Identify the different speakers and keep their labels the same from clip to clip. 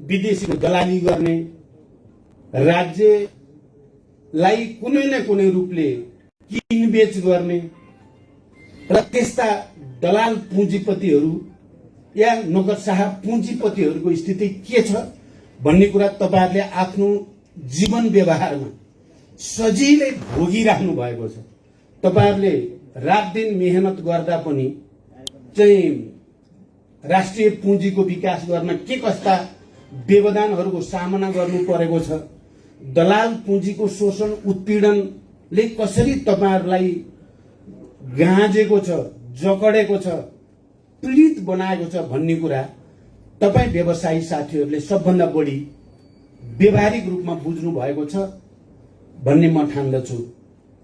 Speaker 1: विदेशीको दलाली गर्ने, राज्यलाई कुनै न कुनै रूपले किनबेच गर्ने र त्यस्ता दलाल पुँजीपतिहरू या नोकरशाह पुँजीपतिहरूको स्थिति के छ भन्ने कुरा तपाईहरुले आफ्नो जीवन व्यवहारमा सजिलै भोगिराख्नु भएको छ। तपाईहरुले रात दिन मेहनत गर्दा पनि चाहिँ राष्ट्रिय पुँजीको विकास गर्न के कस्ता व्यवधानहरूको सामना गर्नु परेको छ, दलाल पुँजीको शोषण उत्पीडनले कसरी तपाईहरुलाई गाँजेको छ, जकडेको छ, पीडित बनाएको छ भन्ने कुरा तपाई व्यवसायी साथीहरूले सबभन्दा बढी व्यवहारिक रूपमा बुझ्नु भएको छ भन्ने म ठान्दछु।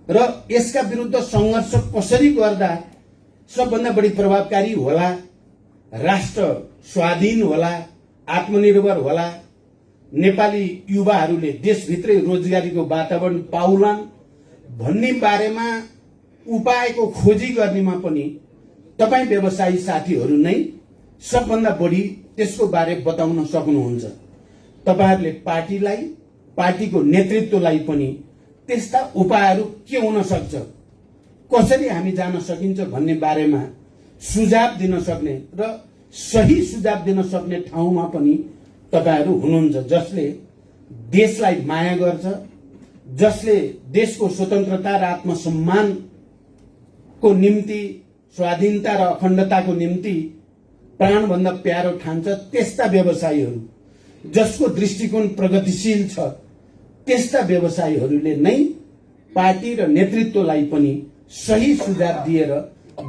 Speaker 1: र यसका विरुद्ध संघर्ष कसरी गर्दा सबभन्दा बढी प्रभावकारी होला, राष्ट्र स्वाधीन होला, आत्मनिर्भर होला, नेपाली युवाहरूले देशभित्रै रोजगारीको वातावरण पाउलान् भन्ने बारेमा उपायको खोजी गर्नेमा पनि तपाई व्यवसायी साथीहरू नै सबभन्दा बढी त्यसको बारे बताउन सक्नुहुन्छ। तपाईहरुले पार्टीलाई, पार्टीको नेतृत्वलाई पनि त्यस्ता उपायहरू के हुन सक्छ, कसरी हामी जान सकिन्छ भन्ने बारेमा सुझाव दिन सक्ने र सही सुझाव दिन सक्ने ठाउँमा पनि तपाईहरु हुनुहुन्छ, जसले देशलाई माया गर्छ, जसले देशको स्वतन्त्रता र आत्मसम्मानको निम्ति, स्वाधीनता र अखण्डताको निम्ति प्राणभन्दा प्यारो ठान्छ त्यस्ता व्यवसायीहरू, जसको दृष्टिकोण प्रगतिशील छ, त्यस्ता व्यवसायीहरूले नै पार्टी र नेतृत्वलाई पनि सही सुझाव दिएर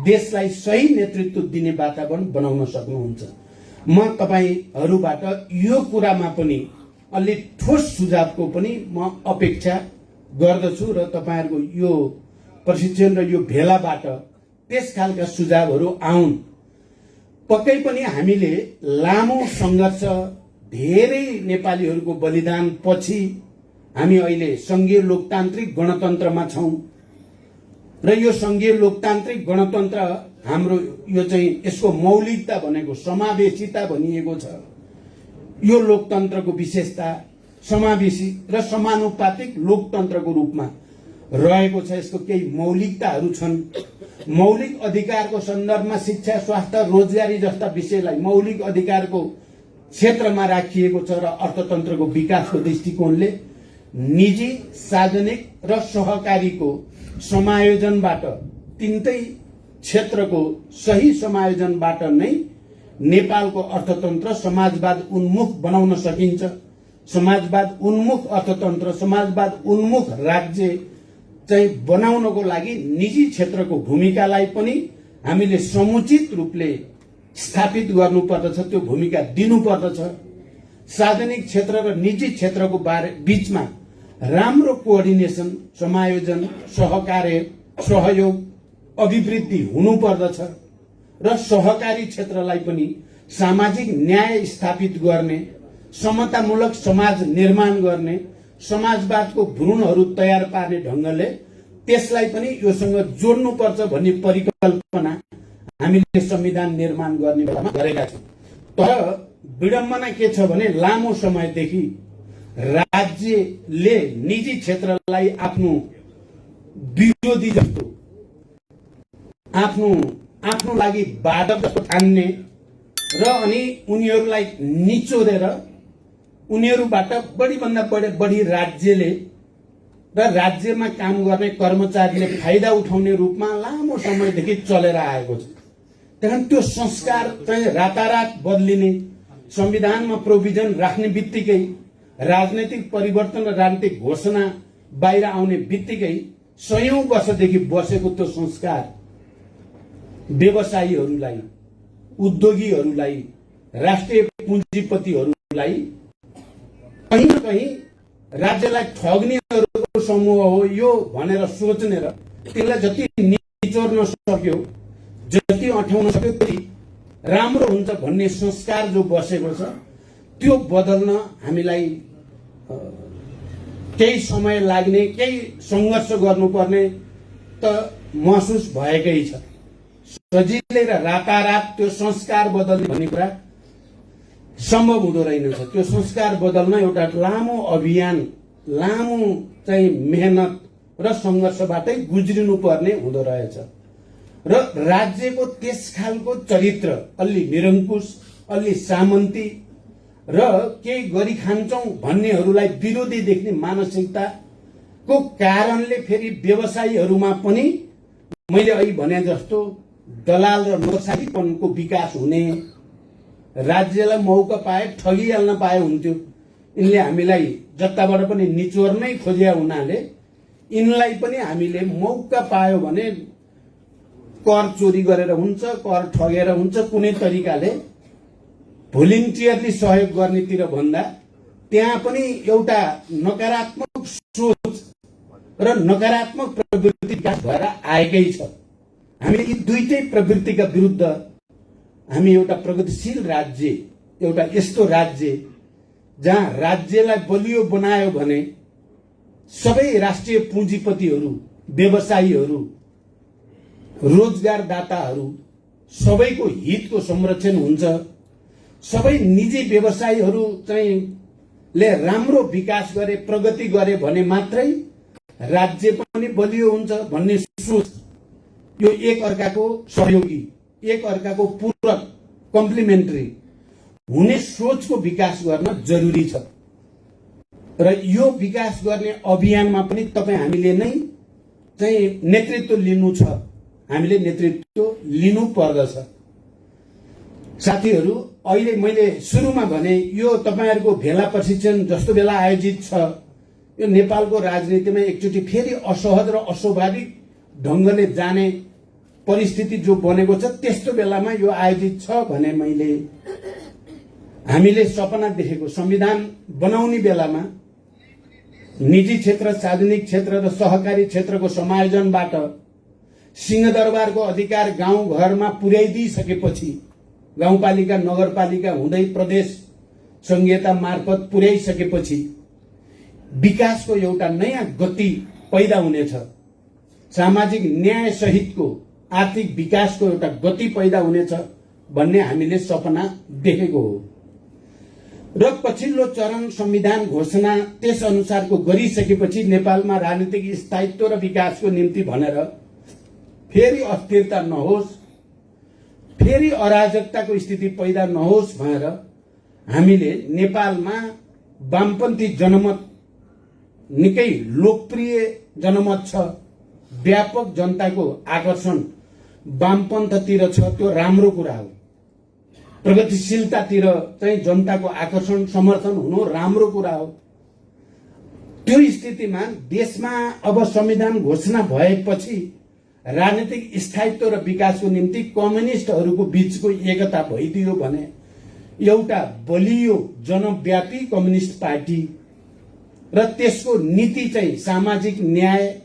Speaker 1: देशलाई सही नेतृत्व दिने वातावरण बनाउन सक्नुहुन्छ। म तपाईहरुबाट यो कुरामा पनि अलि ठोस सुझावको पनि म अपेक्षा गर्दछु र तपाईहरुको यो प्रशिक्षण र यो भेलाबाट त्यस खालका सुझावहरू आउन्। पक्कै पनि हामीले लामो संघर्ष, धेरै नेपालीहरूको बलिदान पछि हामी अहिले संघीय लोकतान्त्रिक गणतन्त्रमा छौं र यो संघीय लोकतान्त्रिक गणतन्त्र हाम्रो यो चाहिँ यसको मौलिकता भनेको समावेशिता भनिएको छ। यो लोकतन्त्रको विशेषता समावेशी र समानुपातिक लोकतन्त्रको रूपमा रहेको छ। यसको केही मौलिकताहरू छन्। मौलिक अधिकारको सन्दर्भमा शिक्षा, स्वास्थ्य, रोजगारी जस्ता विषयलाई मौलिक अधिकारको क्षेत्रमा राखिएको छ र अर्थतन्त्रको विकासको दृष्टिकोणले निजी, सार्वजनिक र सहकारीको समायोजनबाट, तीनटै क्षेत्रको सही समायोजनबाट नै नेपालको अर्थतन्त्र समाजवाद उन्मुख बनाउन सकिन्छ। समाजवाद उन्मुख अर्थतन्त्र, समाजवाद उन्मुख राज्य चाहिँ बनाउनको लागि निजी क्षेत्रको भूमिकालाई पनि हामीले समुचित रूपले स्थापित गर्नुपर्दछ, त्यो भूमिका दिनुपर्दछ। सार्वजनिक क्षेत्र र निजी क्षेत्रको बीचमा राम्रो कोअर्डिनेसन, समायोजन, सहकार्य, सहयोग, अभिवृद्धि हुनुपर्दछ र सहकारी क्षेत्रलाई पनि सामाजिक न्याय स्थापित गर्ने, समतामूलक समाज निर्माण गर्ने, समाजवादको भ्रूणहरू तयार पार्ने ढंगले त्यसलाई पनि योसँग जोड्नुपर्छ भन्ने परिकल्पना हामीले संविधान निर्माण गर्ने बेलामा गरेका छौं। तर विडम्बना के छ भने लामो समयदेखि राज्यले निजी क्षेत्रलाई आफ्नो विरोधी जस्तो, आफ्नो लागि बाधक जस्तो ठान्ने र अनि उनीहरूलाई निचोरेर उनीहरूबाट बढीभन्दा बढी राज्यले र राज्यमा काम गर्ने कर्मचारीले फाइदा उठाउने रूपमा लामो समयदेखि चलेर आएको छ। त्यहाँ त्यो संस्कार चाहिँ रातारात बदलिने, संविधानमा प्रोभिजन राख्ने बित्तिकै, राजनैतिक परिवर्तन र राजनीतिक घोषणा बाहिर आउने बित्तिकै सयौं वर्षदेखि बसेको त्यो संस्कार व्यवसायीहरूलाई, उद्योगीहरूलाई, राष्ट्रिय पुँजीपतिहरूलाई कहीं न कहीं राज्यलाई ठग्नेहरूको समूह हो यो भनेर सोच्ने र त्यसलाई जति निचोर्न सक्यो, जति अँठ्याउन सक्यो त्यति राम्रो हुन्छ भन्ने संस्कार जो बसेको छ, त्यो बदल्न हामीलाई केही समय लाग्ने, केही संघर्ष गर्नुपर्ने त महसुस भएकै छ। सजिलै र रातारात त्यो संस्कार बदल्ने भन्ने कुरा सम्भव हुँदो रहेनछ। त्यो संस्कार बदल्न एउटा लामो अभियान, लामो चाहिँ मेहनत र सङ्घर्षबाटै गुज्रिनु पर्ने हुँदो रहेछ। र राज्यको त्यस खालको चरित्र, अलि निरङ्कुश, अलि सामन्ती र केही गरी खान्छौं भन्नेहरूलाई विरोधी देख्ने मानसिकताको कारणले फेरि व्यवसायीहरूमा पनि मैले अघि भने जस्तो दलाल र नोकसारीपनको विकास हुने, राज्यलाई मौका पाए ठगिहाल्न पाए हुन्थ्यो। यिनले हामीलाई जताबाट पनि निचोर्नै खोजिया हुनाले यिनलाई पनि हामीले मौका पायो भने कर चोरी गरेर हुन्छ, कर ठगेर हुन्छ, कुनै तरिकाले भोलिन्टियरली सहयोग गर्नेतिर भन्दा त्यहाँ पनि एउटा नकारात्मक सोच र नकारात्मक प्रवृत्ति विकास भएर आएकै छ। हामीले यी दुईटै प्रवृत्तिका विरुद्ध हामी एउटा प्रगतिशील राज्य, एउटा यस्तो राज्य जहाँ राज्यलाई बलियो बनायो भने सबै राष्ट्रिय पुँजीपतिहरू, व्यवसायीहरू, रोजगारदाताहरू सबैको हितको संरक्षण हुन्छ। सबै निजी व्यवसायीहरू चाहिँ ले राम्रो विकास गरे, प्रगति गरे भने मात्रै राज्य पनि बलियो हुन्छ भन्ने सोच, यो एक अर्काको सहयोगी, एक अर्काको पूरक, कम्प्लिमेन्ट्री हुने सोचको विकास गर्न जरुरी छ। र यो विकास गर्ने अभियानमा पनि हामीले नै चाहिँ नेतृत्व लिनु छ, हामीले नेतृत्व लिनु पर्दछ। साथीहरू, अहिले मैले सुरुमा भने यो तपाईहरुको भेला प्रशिक्षण जस्तो बेला आयोजित छ, यो नेपालको राजनीतिमा एकचोटि फेरि असहज र अस्वाभाविक ढंगले जाने परिस्थिति जो बनेको छ, त्यस्तो बेलामा यो आयोजित छ भने मैले हामीले सपना देखेको संविधान बनाउने बेलामा निजी क्षेत्र, सार्वजनिक क्षेत्र र सहकारी क्षेत्रको समायोजनबाट सिंहदरबारको अधिकार गाउँ घरमा पुर्याइदिइसकेपछि, गाउँपालिका नगरपालिका हुँदै प्रदेश संघीयता मार्फत पुर्याइसकेपछि विकासको एउटा नयाँ गति पैदा हुनेछ। सामाजिक न्याय सहितको आर्थिक विकासको एउटा गति पैदा हुनेछ भन्ने हामीले सपना देखेको हो। र पछिल्लो चरण संविधान घोषणा त्यस अनुसारको गरिसकेपछि नेपालमा राजनीतिक स्थायित्व र विकासको निम्ति भनेर फेरि अस्थिरता नहोस्, फेरि अराजकताको स्थिति पैदा नहोस् भनेर हामीले नेपालमा वामपन्थी जनमत निकै लोकप्रिय जनमत छ, व्यापक जनताको आकर्षण वामपन्थतिर छ, त्यो राम्रो कुरा हो। प्रगतिशीलतातिर चाहिँ जनताको आकर्षण समर्थन हुनु राम्रो कुरा हो। त्यो स्थितिमा देशमा अब संविधान घोषणा भएपछि राजनीतिक स्थायित्व र विकासको निम्ति कम्युनिस्टहरूको बीचको एकता भइदियो भने एउटा बलियो जनव्यापी कम्युनिस्ट पार्टी र त्यसको नीति चाहिँ सामाजिक न्याय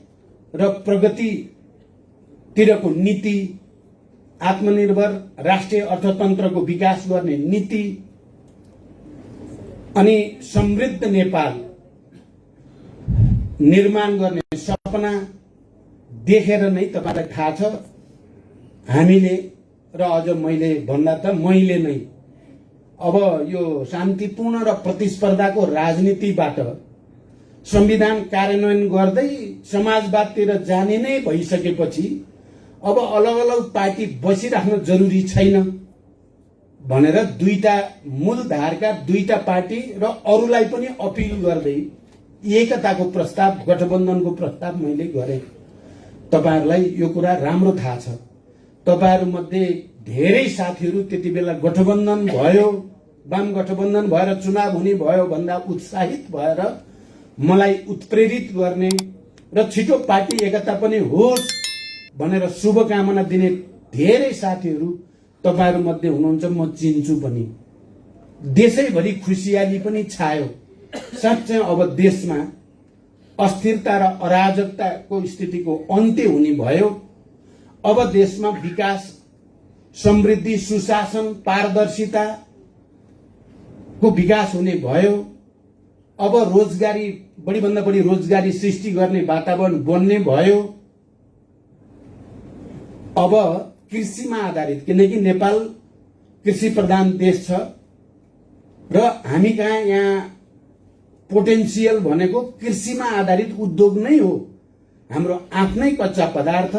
Speaker 1: र प्रगतितिरको नीति, आत्मनिर्भर राष्ट्रिय अर्थतन्त्रको विकास गर्ने नीति अनि समृद्ध नेपाल निर्माण गर्ने सपना देखेर नै तपाईलाई थाहा छ हामीले, र अझ मैले भन्दा त मैले नै अब यो शान्तिपूर्ण र प्रतिस्पर्धाको राजनीतिबाट संविधान कार्यान्वयन गर्दै समाजवादतिर जाने नै भइसकेपछि अब अलग अलग पार्टी बसिराख्न जरुरी छैन भनेर दुईटा मूलधारका दुईटा पार्टी र अरूलाई पनि अपिल गर्दै एकताको प्रस्ताव, गठबन्धनको प्रस्ताव मैले गरेँ। तपाईहरुलाई यो कुरा राम्रो थाहा छ। तपाईहरु मध्ये धेरै साथीहरु त्यति बेला गठबन्धन भयो, वाम गठबन्धन भएर चुनाव हुने भयो भन्दा उत्साहित भएर मलाई उत्प्रेरित गर्ने र छिटो पार्टी एकता पनि होस् भनेर शुभकामना दिने धेरै साथीहरु तपाईहरु मध्ये हुनुहुन्छ, म चिन्छु पनि। देशैभरि खुशियाली पनि छायो। साँच्चै अब देशमा अस्थिरता र अराजकताको स्थितिको अन्त्य हुने भयो। अब देशमा विकास, समृद्धि, सुशासन, पारदर्शिता को विकास हुने भयो। अब रोजगारी, बढीभन्दा बढी रोजगारी सृष्टि गर्ने वातावरण बन्ने भयो। अब कृषिमा आधारित, किनकि नेपाल कृषि प्रधान देश छ, र हामी कहाँ यहाँ पोटेन्सियल भनेको कृषिमा आधारित उद्योग नै हो। हाम्रो आफ्नै कच्चा पदार्थ,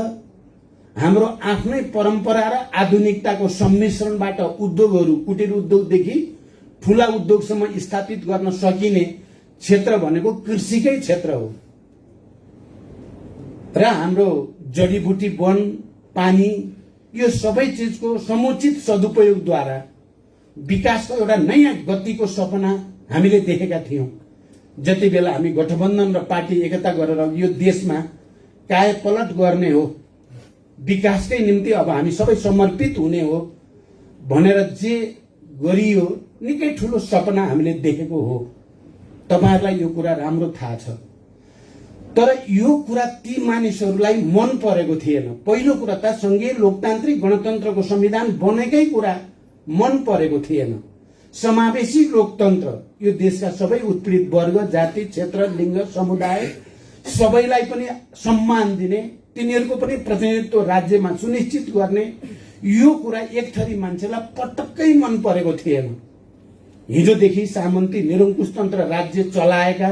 Speaker 1: हाम्रो आफ्नै परम्परा र आधुनिकताको सम्मिश्रणबाट उद्योगहरू, कुटीर उद्योगदेखि ठूला उद्योगसम्म स्थापित गर्न सकिने क्षेत्र भनेको कृषिकै क्षेत्र हो। र हाम्रो जडीबुटी, वन, पानी, यो सबै चिजको समुचित सदुपयोगद्वारा विकासको एउटा नयाँ गतिको सपना हामीले देखेका थियौं। जति बेला हामी गठबन्धन र पार्टी एकता गरेर यो देशमा कायापलट गर्ने हो, विकासकै निम्ति अब हामी सबै समर्पित हुने हो भनेर जे गरियो, निकै ठूलो सपना हामीले देखेको हो। तपाईहरुलाई यो कुरा राम्रो थाहा छ। तर यो कुरा ती मानिसहरूलाई मन परेको थिएन। पहिलो कुरा त संघीय लोकतान्त्रिक गणतन्त्रको संविधान बनेकै कुरा मन परेको थिएन। समावेशी लोकतन्त्र, यो देशका सबै उत्पीडित वर्ग, जाति, क्षेत्र, लिङ्ग, समुदाय सबैलाई पनि सम्मान दिने, तिनीहरूको पनि प्रतिनिधित्व राज्यमा सुनिश्चित गर्ने, यो कुरा एक थरी मान्छेलाई पटक्कै मन परेको थिएन। हिजोदेखि सामन्ती निरङ्कुशतन्त्र राज्य चलाएका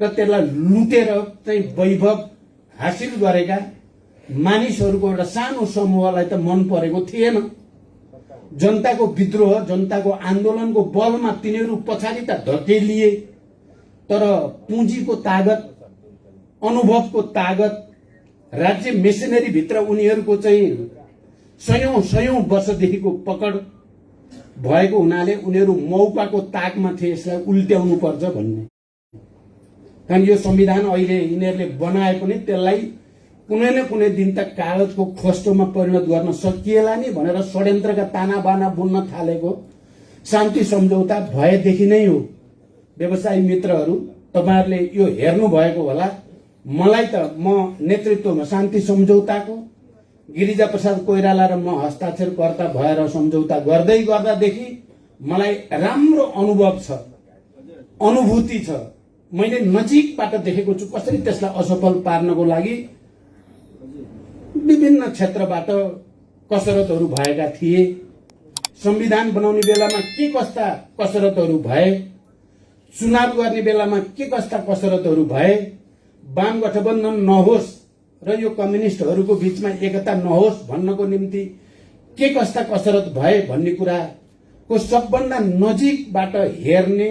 Speaker 1: र त्यसलाई लुटेर चाहिँ वैभव हासिल गरेका मानिसहरूको एउटा सानो समूहलाई त मन परेको थिएन। जनताको विद्रोह, जनताको आन्दोलनको बलमा तिनीहरू पछाडि त धकेलिए, तर पुँजीको तागत, अनुभवको तागत, राज्य मेसिनरी भित्र उनीहरूको चाहिँ सयौं वर्षदेखिको पकड भएको हुनाले उनीहरू मौकाको ताकमा थिए यसलाई उल्ट्याउनु पर्छ भन्ने। कारण यो संविधान अहिले यिनीहरूले बनाए पनि त्यसलाई कुनै न कुनै दिन त कागजको खस्टोमा परिणत गर्न सकिएला नि भनेर षड्यन्त्रका ताना बाना बुन्न थालेको शान्ति सम्झौता भएदेखि नै हो। व्यवसायी मित्रहरू, तपाईहरुले यो हेर्नु भएको होला। मलाई त म नेतृत्वमा शान्ति सम्झौताको गिरिजा प्रसाद कोइराला र म हस्ताक्षरकर्ता भएर सम्झौता गर्दै गर्दादेखि मलाई राम्रो अनुभव छ, अनुभूति छ। मैले नजिकबाट देखेको छु कसरी त्यसलाई असफल पार्नको लागि विभिन्न क्षेत्रबाट कसरतहरू भएका थिए। संविधान बनाउने बेलामा के कस्ता कसरतहरू भए, चुनाव गर्ने बेलामा के कस्ता कसरतहरू भए, वाम गठबन्धन नहोस् र यो कम्युनिस्टहरूको बीचमा एकता नहोस् भन्नको निम्ति के कस्ता कसरत भए भन्ने कुराको सबभन्दा नजिकबाट हेर्ने,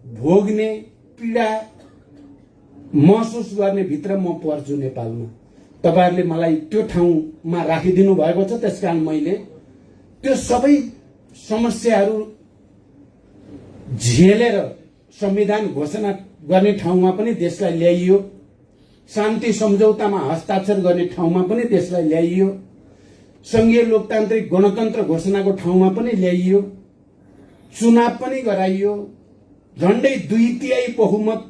Speaker 1: भोग्ने, पीडा महसुस गर्ने भित्र म पर्छु नेपालमा। तपाईहरुले मलाई त्यो ठाउँमा राखिदिनु भएको छ, त्यसकारण मैले त्यो सबै समस्याहरू झेलेर संविधान घोषणा गर्ने ठाउँमा पनि देशलाई ल्याइयो, शान्ति सम्झौतामा हस्ताक्षर गर्ने ठाउँमा पनि देशलाई ल्याइयो, संघीय लोकतान्त्रिक गणतन्त्र घोषणाको ठाउँमा पनि ल्याइयो, चुनाव पनि गराइयो, झण्डै 2/3 बहुमत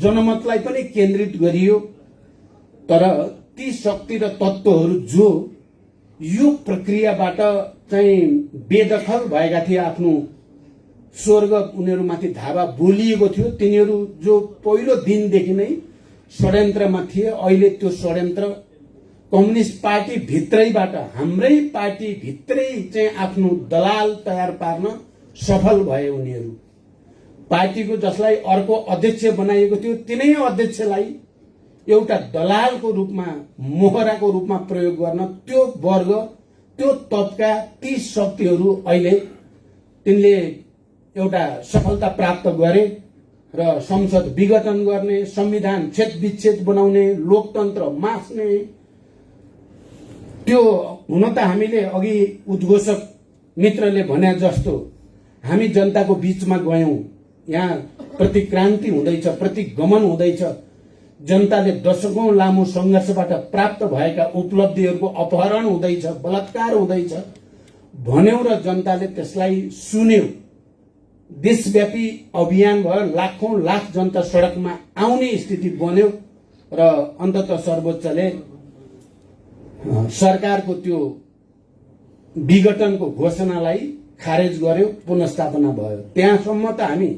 Speaker 1: जनमतलाई पनि केन्द्रित गरियो। तर ती शक्ति र तत्त्वहरू जो यो प्रक्रियाबाट चाहिँ बेदखल भएका थिए, आफ्नो स्वर्ग उनीहरूमाथि धावा बोलिएको थियो, तिनीहरू जो पहिलो दिनदेखि नै षड्यन्त्रमा थिए, अहिले त्यो षड्यन्त्र कम्युनिस्ट पार्टी भित्रैबाट, हाम्रै पार्टी भित्रै चाहिँ आफ्नो दलाल तयार पार्न सफल भए उनीहरू। पार्टीको जसलाई अर्को अध्यक्ष बनाइएको थियो, तिनै अध्यक्षलाई एउटा दलालको रूपमा, मोहराको रूपमा प्रयोग गर्न त्यो वर्ग, त्यो तबका, ती शक्तिहरू अहिले तिनले एउटा सफलता प्राप्त गरे र संसद विघटन गर्ने, संविधान छेदविच्छेद बनाउने, लोकतन्त्र मास्ने। त्यो हुन त हामीले अघि उद्घोषक मित्रले भने जस्तो हामी जनताको बीचमा गयौं, यहाँ प्रतिक्रान्ति हुँदैछ, प्रतिगमन हुँदैछ। जनताले दशकौं लामो संघर्षबाट प्राप्त भएका उपलब्धिहरूको अपहरण हुँदैछ, बलात्कार हुँदैछ भन्यौं र जनताले त्यसलाई सुन्यो। देशव्यापी अभियान भयो, लाखौं लाख जनता सडकमा आउने स्थिति बन्यो र अन्ततः सर्वोच्चले सरकारको त्यो विघटनको घोषणालाई खारेज गर्यो, पुनर्स्थापना भयो। त्यहाँसम्म त हामी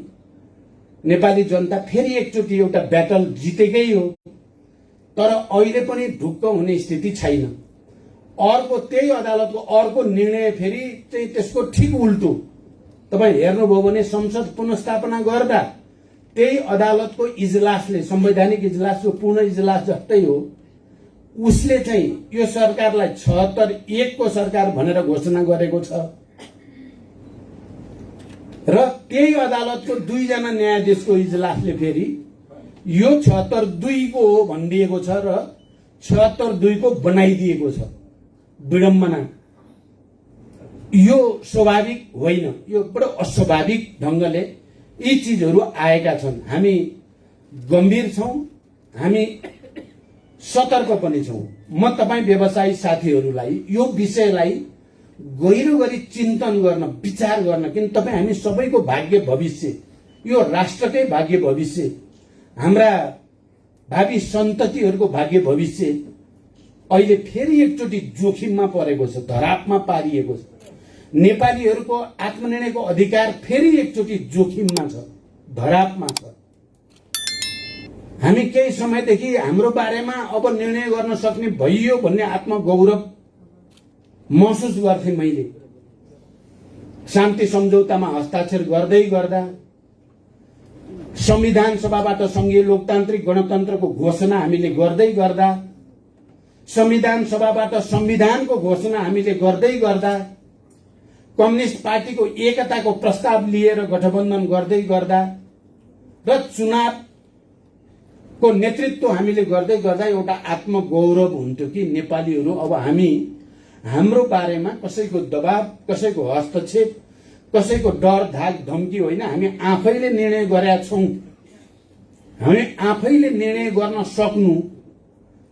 Speaker 1: नेपाली जनता फेरि एकचोटि एउटा ब्याटल जितेकै हो। तर अहिले पनि ढुक्क हुने स्थिति छैन। अर्को त्यही अदालतको अर्को निर्णय फेरि चाहिँ त्यसको ठिक उल्टो तपाईं हेर्नुभयो भने संसद पुनर्स्थापना गर्दा त्यही अदालतको इजलासले, संवैधानिक इजलासको पूर्ण इजलास जस्तै हो, उसले चाहिँ यो सरकारलाई 76-1 को सरकार भनेर घोषणा गरेको छ र त्यही अदालतको 2 जना न्यायाधीशको इजलासले फेरि यो 76-2 को हो भनिदिएको छ र 76-2 को बनाइदिएको छ। विडम्बना। यो स्वाभाविक होइन, यो बडो अस्वाभाविक ढंगले यी चीजहरू आएका छन्। हामी गम्भीर छौं, हामी सतर्क पनि छौं। म तपाई व्यवसायी साथीहरूलाई यो विषयलाई गहिरो गरी चिन्तन गर्न, विचार गर्न, किन तपाई हामी सबैको भाग्य भविष्य, यो राष्ट्रकै भाग्य भविष्य, हाम्रा भावी सन्ततिहरूको भाग्य भविष्य अहिले फेरि एकचोटि जोखिममा परेको छ, धरापमा पारिएको छ। नेपालीहरूको आत्मनिर्णयको अधिकार फेरि एकचोटि जोखिममा छ, धरापमा छ। हामी केही समयदेखि हाम्रो बारेमा अब निर्णय गर्न सक्ने भइयो भन्ने आत्मगौरव महसुस गर्थे मैले। शान्ति सम्झौतामा हस्ताक्षर गर्दै गर्दा, संविधान सभाबाट संघीय लोकतान्त्रिक गणतन्त्रको घोषणा हामीले गर्दै गर्दा, संविधान सभाबाट संविधानको घोषणा हामीले गर्दै गर्दा, कम्युनिस्ट पार्टीको एकताको प्रस्ताव लिएर गठबन्धन गर्दै गर्दा र चुनावको नेतृत्व हामीले गर्दै गर्दा एउटा आत्मगौरव हुन्थ्यो कि नेपालीहरू अब हामी हाम्रो बारेमा कसैको दबाव, कसैको हस्तक्षेप, कसैको डर धाक धम्की होइन, हामी आफैले निर्णय गरेका छौं। हामी आफैले निर्णय गर्न सक्नु,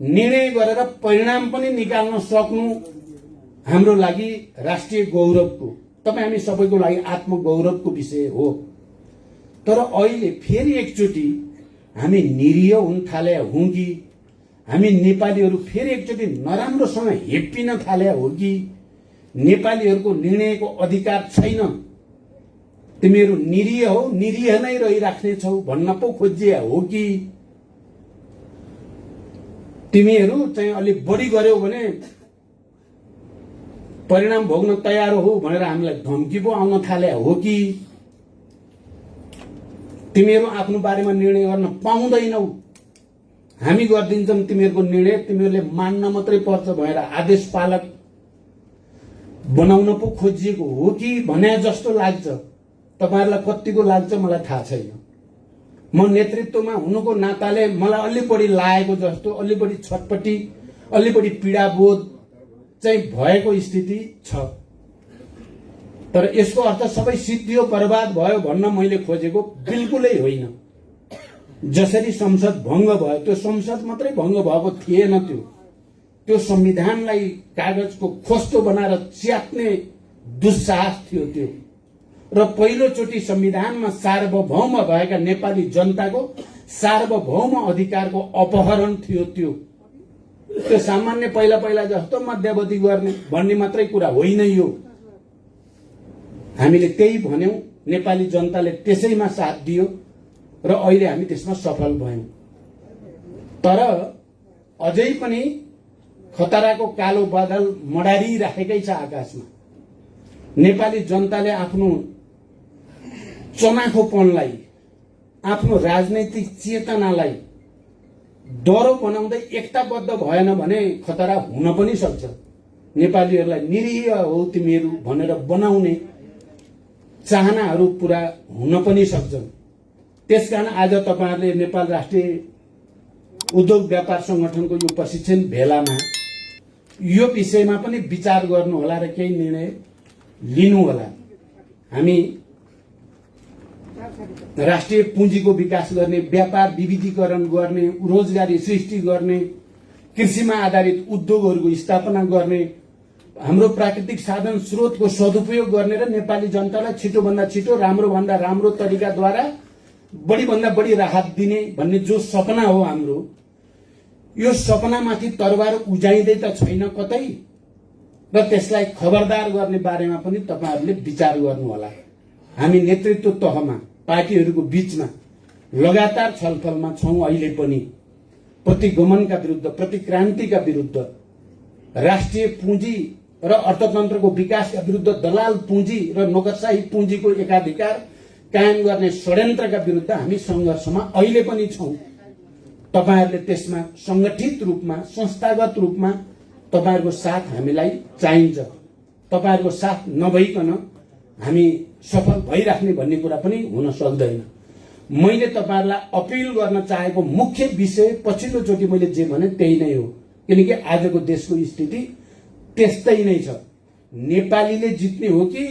Speaker 1: निर्णय गरेर परिणाम पनि निकाल्न सक्नु हाम्रो लागि राष्ट्रिय गौरवको, तपाई हामी सबैको लागि आत्मगौरवको विषय हो। तर अहिले फेरि एकचोटि हामी निरीह हुन थाले हौं कि, हामी नेपालीहरू फेरि एकचोटि नराम्रोसँग हेप्पिन थाले हो कि, नेपालीहरूको निर्णयको अधिकार छैन, तिमीहरू निरीह हो, निरीह नै रहिराख्ने छौ भन्न पो खोजिए हो कि, तिमीहरू चाहिँ अलि बढी गर्यौ भने परिणाम भोग्न तयार हो भनेर हामीलाई धम्की पो आउन थाले हो कि, तिमीहरू आफ्नो बारेमा निर्णय गर्न पाउँदैनौ, हामी गर्दिन्छौं तिमीहरूको निर्णय, तिमीहरूले मान्न मात्रै पर्छ भनेर आदेश पालक बनाउन पो खोजिएको हो कि भने जस्तो लाग्छ। तपाईहरुलाई कतिको लाग्छ मलाई थाहा छैन। म नेतृत्वमा हुनुको नाताले मलाई अलि बढी लागेको जस्तो, अलि बढी छटपटी, अलि बढी पीडाबोध चाहिँ भएको स्थिति छ। तर यसको अर्थ सबै सिद्धियो, बर्बाद भयो भन्न मैले खोजेको बिल्कुलै होइन। जसरी संसद भंग भयो, त्यो संसद मात्रै भंग भएको थिएन, त्यो संविधानलाई कागजको खोस्टो बनाएर च्यात्ने दुस्साहस थियो त्यो। र पहिलोचोटि संविधानमा सार्वभौम भएका नेपाली जनताको सार्वभौम अधिकारको अपहरण थियो त्यो। त्यो सामान्य पहिला जस्तो मध्यावधि गर्ने भन्ने मात्रै कुरा होइन यो। हामीले त्यही भन्यौं, नेपाली जनताले त्यसैमा साथ दियो र अहिले हामी त्यसमा सफल भयौं। तर अझै पनि खतराको कालो बादल मडारिराखेकै छ आकाशमा। नेपाली जनताले आफ्नो चनाखोपनलाई, आफ्नो राजनैतिक चेतनालाई डरो बनाउँदै एकताबद्ध भएन भने खतरा हुन पनि सक्छ। नेपालीहरूलाई निरीह हो तिमीहरू भनेर बनाउने चाहनाहरू पूरा हुन पनि सक्छन्। त्यसकारण आज तपाईहरुले नेपाल राष्ट्रिय उद्योग व्यापार संगठनको यो प्रशिक्षण भेलामा यो विषयमा पनि विचार गर्नु होला र केही निर्णय लिनु होला। हामी राष्ट्रिय पुँजीको विकास गर्ने, व्यापार विविधीकरण गर्ने, रोजगारी सृष्टि गर्ने, कृषिमा आधारित उद्योगहरूको स्थापना गर्ने, हाम्रो प्राकृतिक साधन स्रोतको सदुपयोग गर्ने र नेपाली जनतालाई छिटोभन्दा छिटो, राम्रो भन्दा राम्रो तरिकाद्वारा बढी भन्दा बढी राहत दिने भन्ने जो सपना हो हाम्रो, यो सपनामाथि तरबार उजाइँदै त छैन कतै, र त्यसलाई खबरदार गर्ने बारेमा पनि तपाईहरुले विचार गर्नु होला। हामी नेतृत्व तहमा, पार्टीहरूको बीचमा लगातार छलफलमा छौं। अहिले पनि प्रतिगमनका विरुद्ध, प्रतिक्रान्तिका विरुद्ध, राष्ट्रिय पुँजी र अर्थतन्त्रको विकासका विरुद्ध दलाल पुँजी र नोकरशाही पुँजीको एकाधिकार कायम गर्ने षड्यन्त्रका विरुद्ध हामी सङ्घर्षमा अहिले पनि छौं। तपाईहरुले त्यसमा संगठित रूपमा संस्थागत रूपमा तपाईहरुको साथ हामीलाई चाहिन्छ। तपाईहरुको साथ नभइकन हामी सफल भइराख्ने भन्ने कुरा पनि हुन सक्दैन। मैले तपाईहरुलाई अपील गर्न चाहेको मुख्य विषय पछिल्लो चोटि मैले जे भने त्यही नै हो, किनकि आजको देशको स्थिति त्यस्तै नै छ। नेपालीले जित्ने हो कि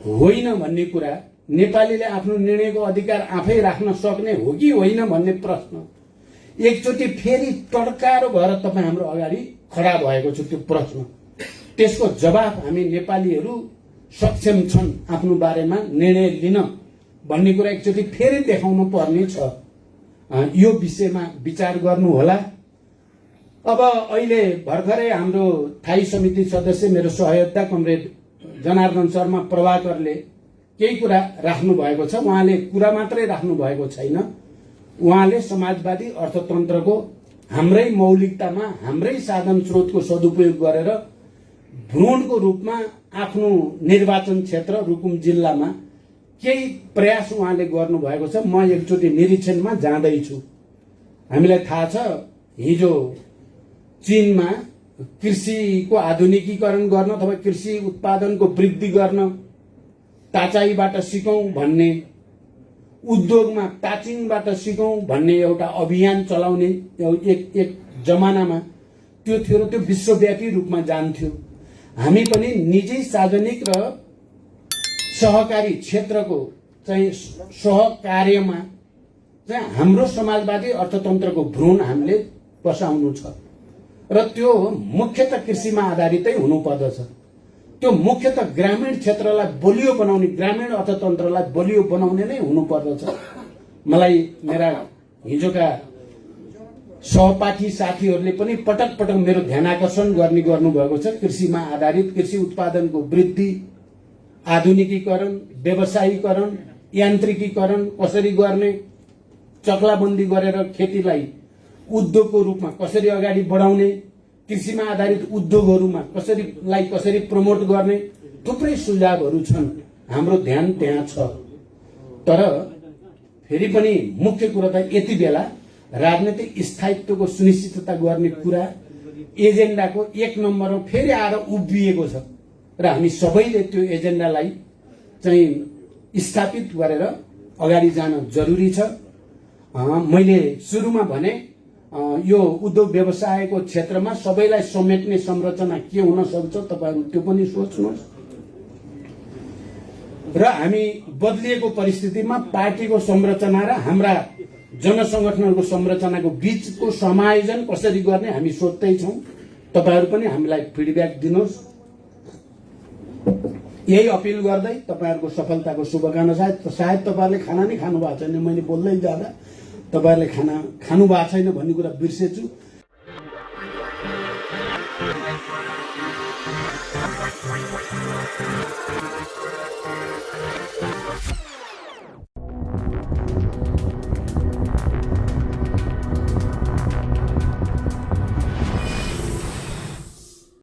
Speaker 1: होइन भन्ने कुरा, नेपालीले आफ्नो निर्णयको अधिकार आफै राख्न सक्ने हो कि होइन भन्ने प्रश्न एकचोटि फेरि टड्कारो भएर तपाईँ हाम्रो अगाडि खडा भएको छ। त्यो प्रश्न, त्यसको जवाफ हामी नेपालीहरू सक्षम छन् आफ्नो बारेमा निर्णय लिन भन्ने कुरा एकचोटि फेरि देखाउनु पर्ने छ। यो विषयमा विचार गर्नु होला। अब अहिले भर्खरै हाम्रो स्थायी समिति सदस्य मेरो सहयोद्धा कमरेड जनार्दन शर्मा प्रभाकरले केही कुरा राख्नु भएको छ। उहाँले कुरा मात्रै राख्नु भएको छैन, उहाँले समाजवादी अर्थतन्त्रको हाम्रै मौलिकतामा हाम्रै साधन स्रोतको सदुपयोग गरेर भ्रूणको रूपमा आफ्नो निर्वाचन क्षेत्र रुकुम जिल्लामा केही प्रयास उहाँले गर्नु भएको छ। म एकचोटि निरीक्षणमा जाँदैछु। हामीलाई थाहा छ हिजो चीनमा कृषिको आधुनिकीकरण गर्न अथवा कृषि उत्पादनको वृद्धि गर्न टाचाईबाट सिकौं भन्ने, उद्योगमा टाचिङबाट सिकौं भन्ने एउटा अभियान चलाउने एक जमानामा त्यो थियो र त्यो विश्वव्यापी रूपमा जान्थ्यो। हामी पनि निजी सार्वजनिक र सहकारी क्षेत्रको चाहिँ सहकार्यमा चाहिँ हाम्रो समाजवादी अर्थतन्त्रको भ्रूण हामीले बसाउनु छ र त्यो मुख्यतः कृषिमा आधारितै हुनुपर्दछ। त्यो मुख्यतः ग्रामीण क्षेत्रलाई बलियो बनाउने, ग्रामीण अर्थतन्त्रलाई बलियो बनाउने नै हुनुपर्दछ। मलाई मेरा हिजोका सहपाठी साथीहरूले पनि पटक पटक मेरो ध्यानाकर्षण गर्नुभएको छ। कृषिमा आधारित कृषि उत्पादनको वृद्धि, आधुनिकीकरण, व्यवसायीकरण, यान्त्रिकीकरण कसरी गर्ने, चक्लाबन्दी गरेर खेतीलाई उद्योगको रूपमा कसरी अगाडि बढाउने, कृषिमा आधारित उद्योगहरूमा कसरी प्रमोट गर्ने, थुप्रै सुझावहरू छन्। हाम्रो ध्यान त्यहाँ छ। तर फेरि पनि मुख्य कुरा त यति बेला राजनीतिक स्थायित्वको सुनिश्चितता गर्ने कुरा एजेन्डाको एक नम्बरमा फेरि आएर उभिएको छ र हामी सबैले त्यो एजेन्डालाई चाहिँ स्थापित गरेर अगाडि जान जरुरी छ। मैले सुरुमा भने यो उद्योग व्यवसायको क्षेत्रमा सबैलाई समेट्ने संरचना के हुन सक्छ, तपाईहरु त्यो पनि सोच्नुहोस्। र हामी बदलिएको परिस्थितिमा पार्टीको संरचना र हाम्रा जनसंगठनहरूको संरचनाको बीचको समायोजन कसरी गर्ने हामी सोच्दै छौं। तपाईहरु पनि हामीलाई फिडब्याक दिनुहोस्। यही अपिल गर्दै तपाईहरुको सफलताको शुभकामना। सायद तपाईहरुले खाना नै खानु भएको छैन, मैले बोल्दै जाँदा तपाईहरुले खाना खानु भएको छैन भन्ने कुरा बिर्सेछु।